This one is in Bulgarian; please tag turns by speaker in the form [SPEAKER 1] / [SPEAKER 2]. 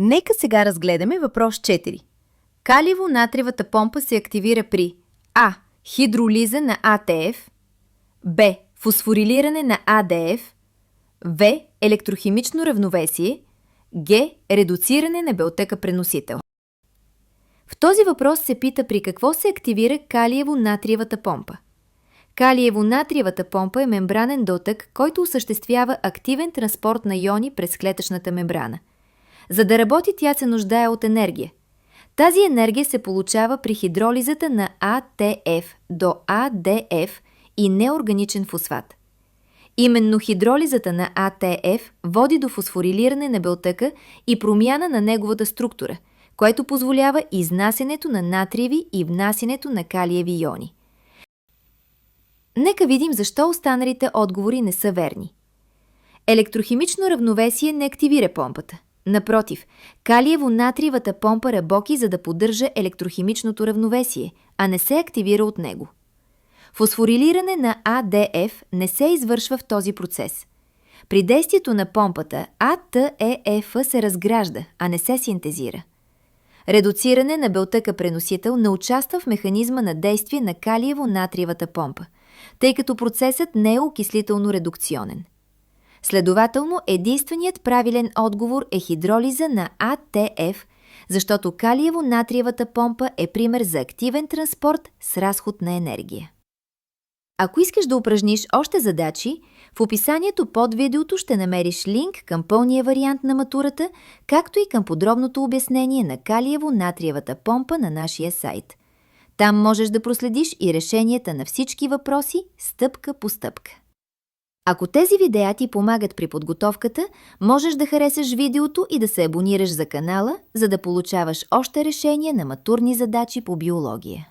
[SPEAKER 1] Нека сега разгледаме въпрос 4. Калиево-натриевата помпа се активира при А. Хидролиза на АТФ, Б. Фосфорилиране на АДФ, В. Електрохимично равновесие, Г. Редуциране на белтъка преносител. В този въпрос се пита при какво се активира калиево-натриевата помпа. Калиево-натриевата помпа е мембранен дотък, който осъществява активен транспорт на иони през клетъчната мембрана. За да работи, тя се нуждае от енергия. Тази енергия се получава при хидролизата на АТФ до АДФ и неорганичен фосфат. Именно хидролизата на АТФ води до фосфорилиране на белтъка и промяна на неговата структура, което позволява изнасянето на натриеви и внасянето на калиеви иони. Нека видим защо останалите отговори не са верни. Електрохимично равновесие не активира помпата. Напротив, калиево-натриевата помпа работи, за да поддържа електрохимичното равновесие, а не се активира от него. Фосфорилиране на АДФ не се извършва в този процес. При действието на помпата АТЕФ се разгражда, а не се синтезира. Редуциране на белтъка преносител не участва в механизма на действие на калиево-натриевата помпа, тъй като процесът не е окислително-редукционен. Следователно, единственият правилен отговор е хидролиза на АТФ, защото калиево-натриевата помпа е пример за активен транспорт с разход на енергия. Ако искаш да упражниш още задачи, в описанието под видеото ще намериш линк към пълния вариант на матурата, както и към подробното обяснение на калиево-натриевата помпа на нашия сайт. Там можеш да проследиш и решенията на всички въпроси стъпка по стъпка. Ако тези видеа ти помагат при подготовката, можеш да харесаш видеото и да се абонираш за канала, за да получаваш още решения на матурни задачи по биология.